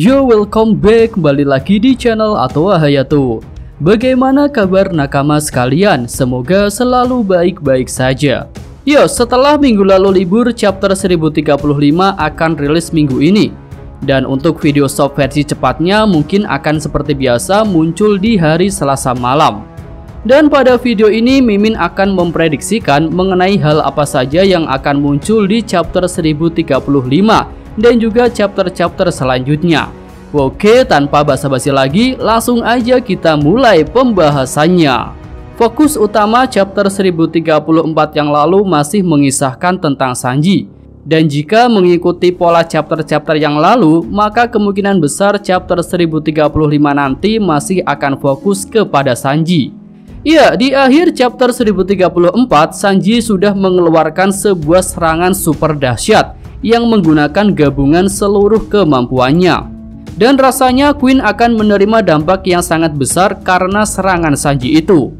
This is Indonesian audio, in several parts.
Yo, welcome back, kembali lagi di channel Atoa Hayato. Bagaimana kabar nakama sekalian? Semoga selalu baik-baik saja. Yo, setelah minggu lalu libur, chapter 1035 akan rilis minggu ini. Dan untuk video soft versi cepatnya mungkin akan seperti biasa muncul di hari Selasa malam. Dan pada video ini Mimin akan memprediksikan mengenai hal apa saja yang akan muncul di chapter 1035 dan juga chapter-chapter selanjutnya. Oke, tanpa basa-basi lagi, langsung aja kita mulai pembahasannya. Fokus utama chapter 1034 yang lalu masih mengisahkan tentang Sanji. Dan jika mengikuti pola chapter-chapter yang lalu, maka kemungkinan besar chapter 1035 nanti masih akan fokus kepada Sanji. Ya, di akhir chapter 1034, Sanji sudah mengeluarkan sebuah serangan super dahsyat yang menggunakan gabungan seluruh kemampuannya. Dan rasanya Queen akan menerima dampak yang sangat besar karena serangan Sanji itu.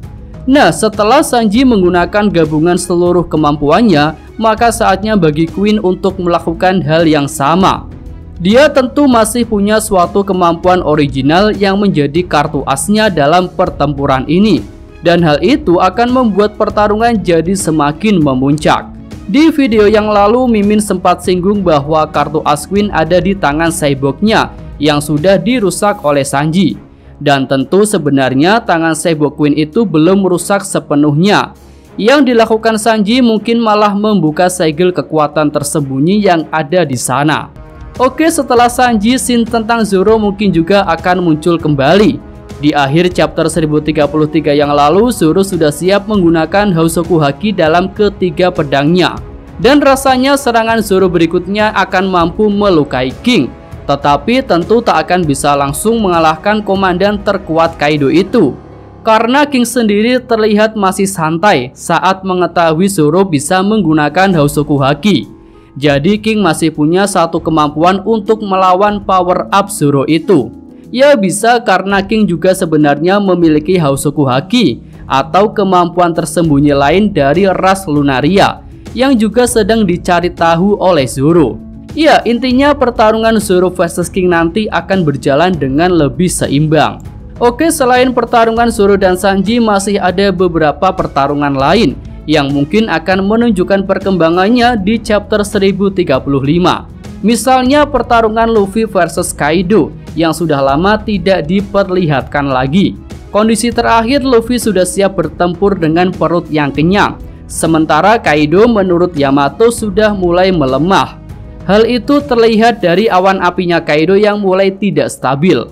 Nah, setelah Sanji menggunakan gabungan seluruh kemampuannya, maka saatnya bagi Queen untuk melakukan hal yang sama. Dia tentu masih punya suatu kemampuan original yang menjadi kartu asnya dalam pertempuran ini. Dan hal itu akan membuat pertarungan jadi semakin memuncak. Di video yang lalu Mimin sempat singgung bahwa kartu as Queen ada di tangan cyborgnya yang sudah dirusak oleh Sanji. Dan tentu sebenarnya tangan cyborg Queen itu belum rusak sepenuhnya. Yang dilakukan Sanji mungkin malah membuka segel kekuatan tersembunyi yang ada di sana. Oke, setelah Sanji, scene tentang Zoro mungkin juga akan muncul kembali. Di akhir chapter 1033 yang lalu, Zoro sudah siap menggunakan Housoku Haki dalam ketiga pedangnya. Dan rasanya serangan Zoro berikutnya akan mampu melukai King. Tetapi tentu tak akan bisa langsung mengalahkan komandan terkuat Kaido itu. Karena King sendiri terlihat masih santai saat mengetahui Zoro bisa menggunakan Housoku Haki. Jadi King masih punya satu kemampuan untuk melawan power up Zoro itu. Ya, bisa karena King juga sebenarnya memiliki Housoku Haki atau kemampuan tersembunyi lain dari ras Lunaria yang juga sedang dicari tahu oleh Zoro. Ya, intinya pertarungan Zoro versus King nanti akan berjalan dengan lebih seimbang. Oke, selain pertarungan Zoro dan Sanji, masih ada beberapa pertarungan lain yang mungkin akan menunjukkan perkembangannya di chapter 1035. Misalnya pertarungan Luffy versus Kaido yang sudah lama tidak diperlihatkan lagi. Kondisi terakhir Luffy sudah siap bertempur dengan perut yang kenyang. Sementara Kaido menurut Yamato sudah mulai melemah. Hal itu terlihat dari awan apinya Kaido yang mulai tidak stabil.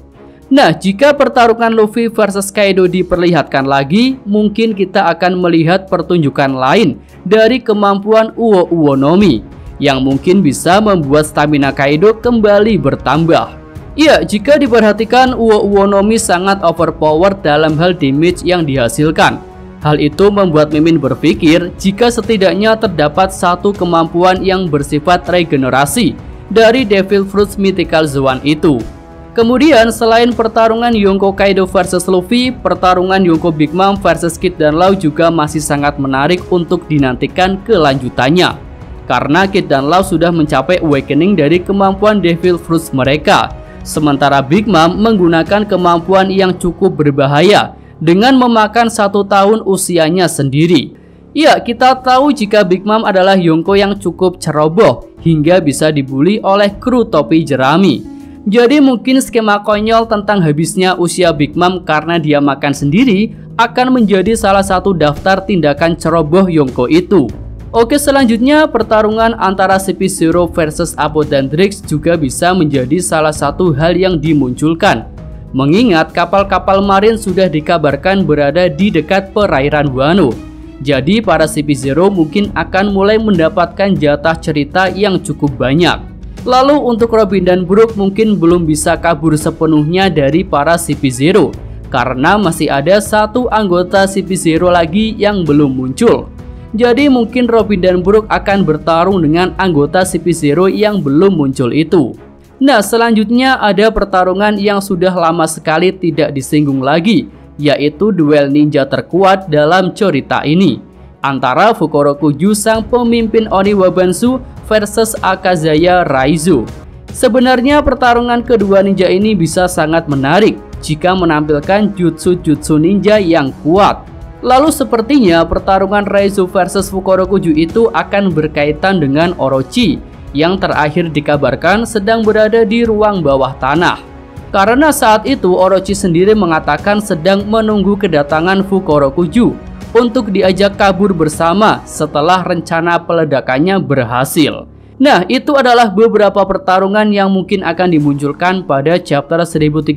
Nah, jika pertarungan Luffy versus Kaido diperlihatkan lagi, mungkin kita akan melihat pertunjukan lain dari kemampuan Uo-Uo no Mi yang mungkin bisa membuat stamina Kaido kembali bertambah. Ya, jika diperhatikan Uo-Uo no Mi sangat overpowered dalam hal damage yang dihasilkan. Hal itu membuat Mimin berpikir jika setidaknya terdapat satu kemampuan yang bersifat regenerasi dari Devil Fruits Mythical Zoan itu. Kemudian selain pertarungan Yonko Kaido versus Luffy, pertarungan Yonko Big Mom versus Kid dan Law juga masih sangat menarik untuk dinantikan kelanjutannya. Karena Kid dan Law sudah mencapai awakening dari kemampuan Devil Fruits mereka. Sementara Big Mom menggunakan kemampuan yang cukup berbahaya dengan memakan 1 tahun usianya sendiri. Ya, kita tahu jika Big Mom adalah Yonko yang cukup ceroboh hingga bisa dibully oleh kru topi jerami. Jadi mungkin skema konyol tentang habisnya usia Big Mom karena dia makan sendiri akan menjadi salah satu daftar tindakan ceroboh Yonko itu. Oke, selanjutnya pertarungan antara CP0 versus Apo dan Drix juga bisa menjadi salah satu hal yang dimunculkan. Mengingat kapal-kapal marin sudah dikabarkan berada di dekat perairan Wano. Jadi para CP0 mungkin akan mulai mendapatkan jatah cerita yang cukup banyak. Lalu untuk Robin dan Brook mungkin belum bisa kabur sepenuhnya dari para CP0 karena masih ada satu anggota CP0 lagi yang belum muncul. Jadi mungkin Robin dan Brook akan bertarung dengan anggota CP0 yang belum muncul itu. Nah, selanjutnya ada pertarungan yang sudah lama sekali tidak disinggung lagi, yaitu duel ninja terkuat dalam cerita ini. Antara Fukurokuju sang pemimpin Oni Wabansu versus Akazaya Raizu. Sebenarnya pertarungan kedua ninja ini bisa sangat menarik jika menampilkan jutsu-jutsu ninja yang kuat. Lalu sepertinya pertarungan Raizu versus Fukurokuju itu akan berkaitan dengan Orochi yang terakhir dikabarkan sedang berada di ruang bawah tanah. Karena saat itu Orochi sendiri mengatakan sedang menunggu kedatangan Fukurokuju untuk diajak kabur bersama setelah rencana peledakannya berhasil. Nah, itu adalah beberapa pertarungan yang mungkin akan dimunculkan pada chapter 1035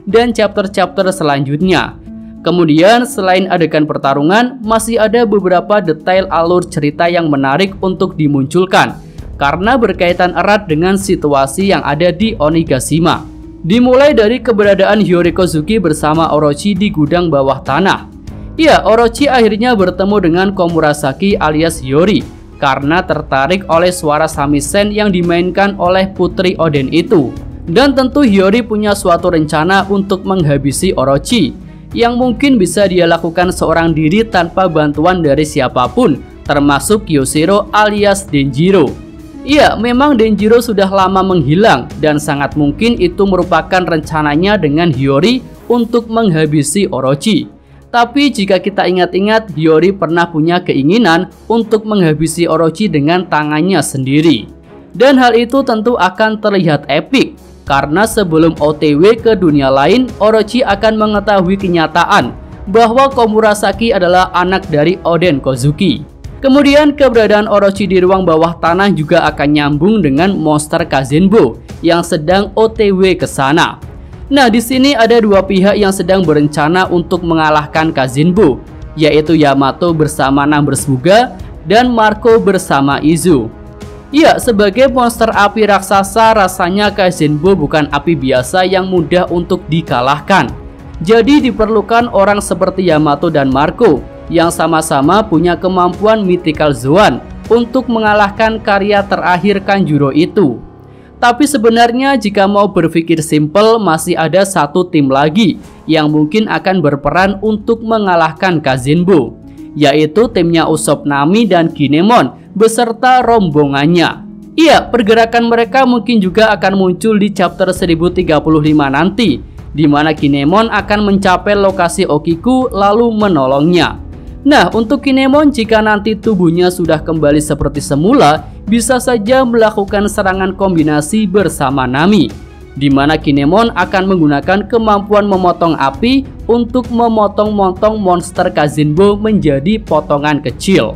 dan chapter-chapter selanjutnya. Kemudian selain adegan pertarungan, masih ada beberapa detail alur cerita yang menarik untuk dimunculkan karena berkaitan erat dengan situasi yang ada di Onigashima. Dimulai dari keberadaan Hiyori Kozuki bersama Orochi di gudang bawah tanah. Ya, Orochi akhirnya bertemu dengan Komurasaki alias Hiyori karena tertarik oleh suara samisen yang dimainkan oleh Putri Oden itu. Dan tentu Hiyori punya suatu rencana untuk menghabisi Orochi yang mungkin bisa dia lakukan seorang diri tanpa bantuan dari siapapun, termasuk Kyoshiro alias Denjiro. Iya, memang Denjiro sudah lama menghilang dan sangat mungkin itu merupakan rencananya dengan Hiyori untuk menghabisi Orochi. Tapi jika kita ingat-ingat, Hiyori pernah punya keinginan untuk menghabisi Orochi dengan tangannya sendiri. Dan hal itu tentu akan terlihat epik, karena sebelum OTW ke dunia lain, Orochi akan mengetahui kenyataan bahwa Komurasaki adalah anak dari Oden Kozuki. Kemudian keberadaan Orochi di ruang bawah tanah juga akan nyambung dengan monster Kazenbo yang sedang OTW ke sana. Nah, di sini ada dua pihak yang sedang berencana untuk mengalahkan Kazenbo, yaitu Yamato bersama Numbers Buga dan Marco bersama Izu. Ya, sebagai monster api raksasa, rasanya Kazenbo bukan api biasa yang mudah untuk dikalahkan. Jadi diperlukan orang seperti Yamato dan Marco yang sama-sama punya kemampuan Mythical Zoan untuk mengalahkan karya terakhir Kanjuro itu. Tapi sebenarnya jika mau berpikir simpel, masih ada satu tim lagi yang mungkin akan berperan untuk mengalahkan Kazenbo, yaitu timnya Usopp Nami dan Kinemon beserta rombongannya. Iya, pergerakan mereka mungkin juga akan muncul di chapter 1035 nanti, di mana Kinemon akan mencapai lokasi Okiku lalu menolongnya. Nah, untuk Kinemon, jika nanti tubuhnya sudah kembali seperti semula, bisa saja melakukan serangan kombinasi bersama Nami, di mana Kinemon akan menggunakan kemampuan memotong api untuk memotong-motong monster Kazenbo menjadi potongan kecil.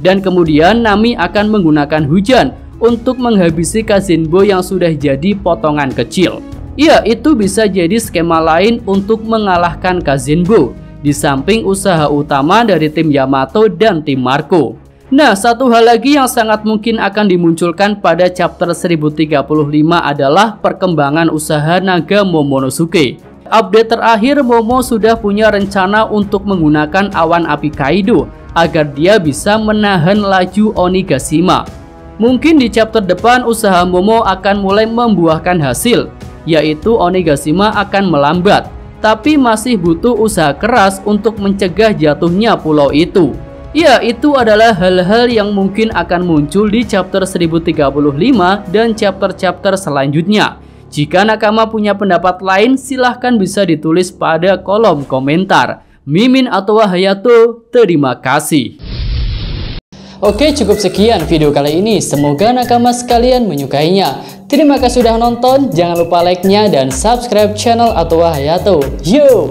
Dan kemudian Nami akan menggunakan hujan untuk menghabisi Kazenbo yang sudah jadi potongan kecil. Ya, itu bisa jadi skema lain untuk mengalahkan Kazenbo, di samping usaha utama dari tim Yamato dan tim Marco. Nah, satu hal lagi yang sangat mungkin akan dimunculkan pada chapter 1035 adalah perkembangan usaha Naga Momonosuke. Update terakhir, Momo sudah punya rencana untuk menggunakan awan api Kaido agar dia bisa menahan laju Onigashima. Mungkin di chapter depan usaha Momo akan mulai membuahkan hasil, yaitu Onigashima akan melambat, tapi masih butuh usaha keras untuk mencegah jatuhnya pulau itu. Ya, itu adalah hal-hal yang mungkin akan muncul di chapter 1035 dan chapter-chapter selanjutnya. Jika nakama punya pendapat lain, silahkan bisa ditulis pada kolom komentar. Mimin atau Hayato, terima kasih. Oke, cukup sekian video kali ini. Semoga nakama sekalian menyukainya. Terima kasih sudah nonton. Jangan lupa like-nya dan subscribe channel Atwa Hayato. Yo!